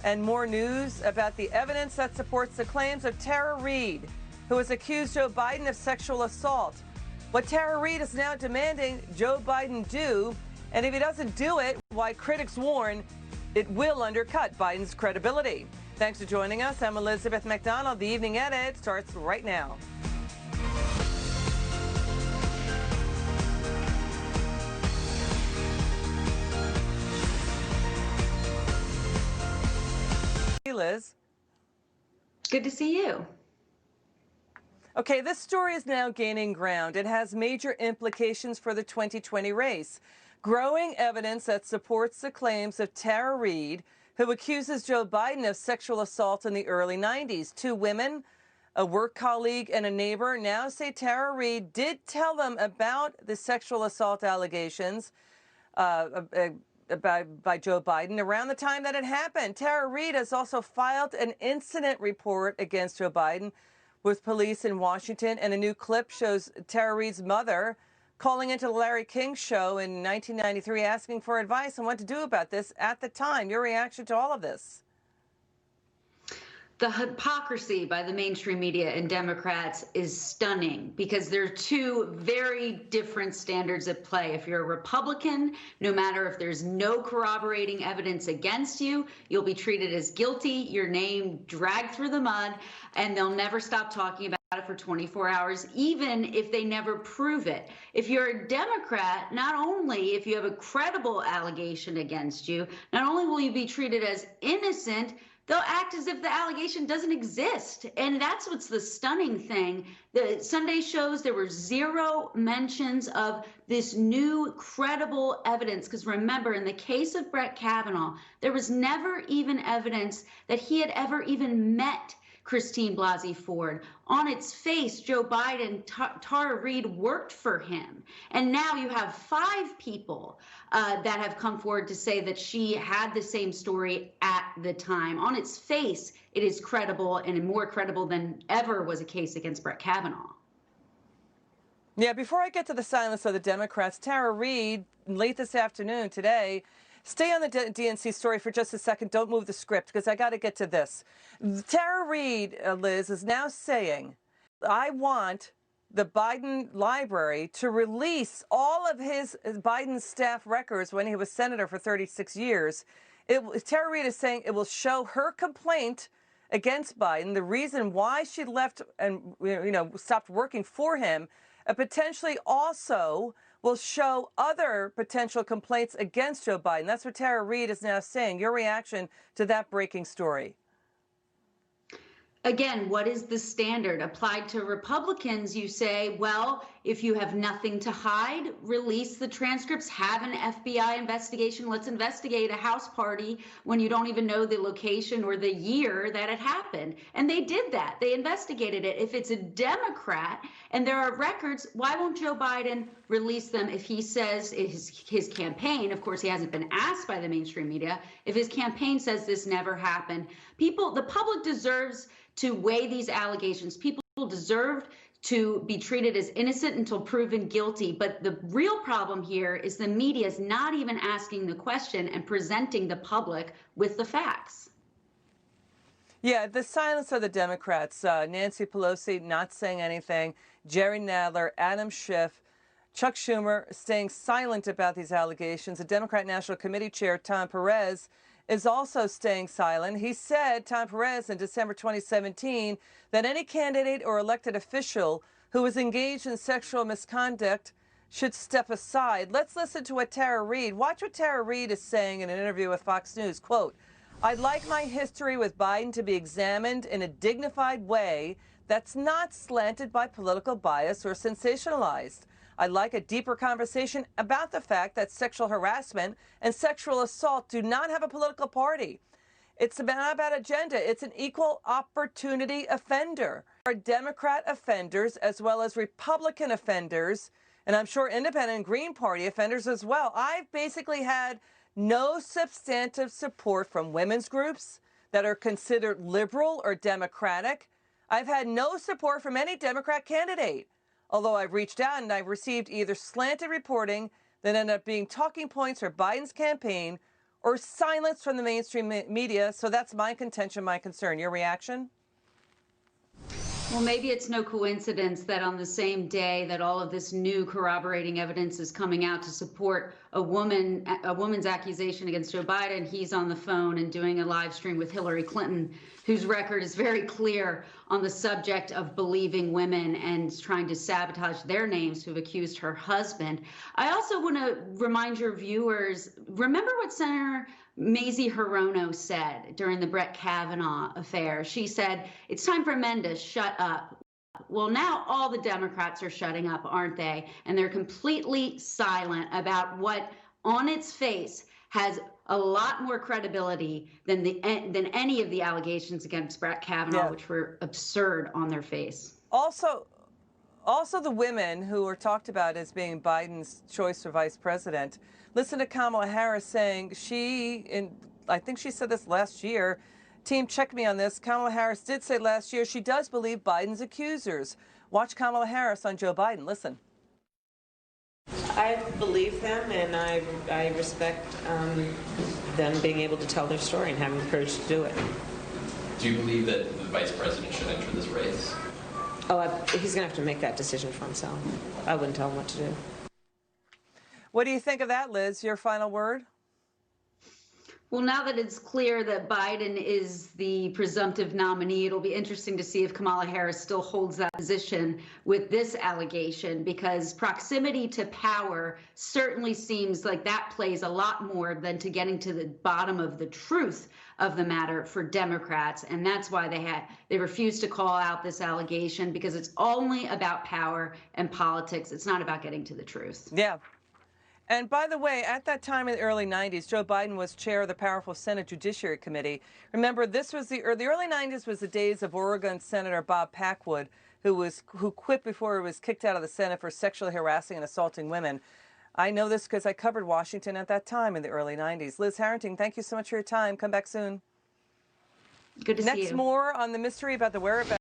And more news about the evidence that supports the claims of Tara Reade, who has accused Joe Biden of sexual assault. What Tara Reade is now demanding Joe Biden do, and if he doesn't do it, why critics warn it will undercut Biden's credibility. Thanks for joining us. I'm Elizabeth MacDonald. The Evening Edit starts right now. Hey, Liz. Good to see you. Okay, this story is now gaining ground. It has major implications for the 2020 race. Growing evidence that supports the claims of Tara Reade, who accuses Joe Biden of sexual assault in the early 90s. Two women, a work colleague and a neighbor, now say Tara Reade did tell them about the sexual assault allegations by Joe Biden around the time that it happened. Tara Reade has also filed an incident report against Joe Biden with police in Washington, and a new clip shows Tara Reade's mother calling into the Larry King show in 1993 asking for advice on what to do about this at the time. Your reaction to all of this? The hypocrisy by the mainstream media and Democrats is stunning because there are two very different standards at play. If you're a Republican, no matter if there's no corroborating evidence against you, you'll be treated as guilty, your name dragged through the mud, and they'll never stop talking about it for 24 hours, even if they never prove it. If you're a Democrat, not only if you have a credible allegation against you, not only will you be treated as innocent, they'll act as if the allegation doesn't exist. And that's what's the stunning thing. The Sunday shows there were zero mentions of this new credible evidence. Because remember, in the case of Brett Kavanaugh, there was never even evidence that he had ever even met Christine Blasey Ford. On its face, Joe Biden, Tara Reade worked for him. And now you have five people that have come forward to say that she had the same story at the time. On its face, it is credible and more credible than ever was a case against Brett Kavanaugh. Yeah, before I get to the silence of the Democrats, Tara Reade, late this afternoon today, stay on the DNC story for just a second. Don't move the script because I got to get to this. Tara Reade, Liz, is now saying, I want the Biden library to release all of Biden's staff records when he was senator for 36 years. Tara Reade is saying it will show her complaint against Biden, the reason why she left and stopped working for him, and potentially also will show other potential complaints against Joe Biden. That's what Tara Reade is now saying. Your reaction to that breaking story? Again, what is the standard? Applied to Republicans, you say, well, if you have nothing to hide, release the transcripts, have an FBI investigation. Let's investigate a house party when you don't even know the location or the year that it happened. And they did that. They investigated it. If it's a Democrat and there are records, why won't Joe Biden release them if he says his campaign, of course, he hasn't been asked by the mainstream media, if his campaign says this never happened? The public deserves to weigh these allegations. People deserve to be treated as innocent until proven guilty. But the real problem here is the media is not even asking the question and presenting the public with the facts. Yeah, the silence of the Democrats. Nancy Pelosi not saying anything. Jerry Nadler, Adam Schiff, Chuck Schumer staying silent about these allegations. The Democrat National Committee Chair Tom Perez is also staying silent. He said, Tom Perez, in December 2017, that any candidate or elected official who was engaged in sexual misconduct should step aside. Let's listen to what Tara Reade, watch what Tara Reade is saying in an interview with Fox News. Quote, I'd like my history with Biden to be examined in a dignified way that's not slanted by political bias or sensationalized. I'd like a deeper conversation about the fact that sexual harassment and sexual assault do not have a political party. It's not about agenda. It's an equal opportunity offender. There are Democrat offenders as well as Republican offenders, and I'm sure independent and Green Party offenders as well. I've basically had no substantive support from women's groups that are considered liberal or Democratic. I've had no support from any Democrat candidate. Although I've reached out and I've received either slanted reporting that ended up being talking points for Biden's campaign or silence from the mainstream media. So that's my contention, my concern. Your reaction? Well, maybe it's no coincidence that on the same day that all of this new corroborating evidence is coming out to support a woman's accusation against Joe Biden, he's on the phone and doing a live stream with Hillary Clinton, whose record is very clear on the subject of believing women and trying to sabotage their names, who've accused her husband. I also want to remind your viewers, remember what Senator Mazie Hirono said during the Brett Kavanaugh affair. She said, it's time for men to shut up. Well, now all the Democrats are shutting up, aren't they? And they're completely silent about what, on its face, has a lot more credibility than any of the allegations against Brett Kavanaugh, which were absurd on their face. Also, the women who were talked about as being Biden's choice for vice president. Listen to Kamala Harris saying I think she said this last year. Team, check me on this. Kamala Harris did say last year she does believe Biden's accusers. Watch Kamala Harris on Joe Biden. Listen. I believe them, and I respect them being able to tell their story and having the courage to do it. Do you believe that the vice president should enter this race? Oh, he's going to have to make that decision for himself. I wouldn't tell him what to do. What do you think of that, Liz? Your final word? Well, now that it's clear that Biden is the presumptive nominee, it'll be interesting to see if Kamala Harris still holds that position with this allegation, because proximity to power certainly seems like that plays a lot more than to getting to the bottom of the truth of the matter for Democrats. And that's why they refused to call out this allegation, because it's only about power and politics. It's not about getting to the truth. Yeah. And by the way, at that time in the early 90s, Joe Biden was chair of the powerful Senate Judiciary Committee. Remember, this was the early 90s was the days of Oregon Senator Bob Packwood, who quit before he was kicked out of the Senate for sexually harassing and assaulting women. I know this because I covered Washington at that time in the early 90s. Liz Harrington, thank you so much for your time. Come back soon. Good to see you. Next, more on the mystery about the whereabouts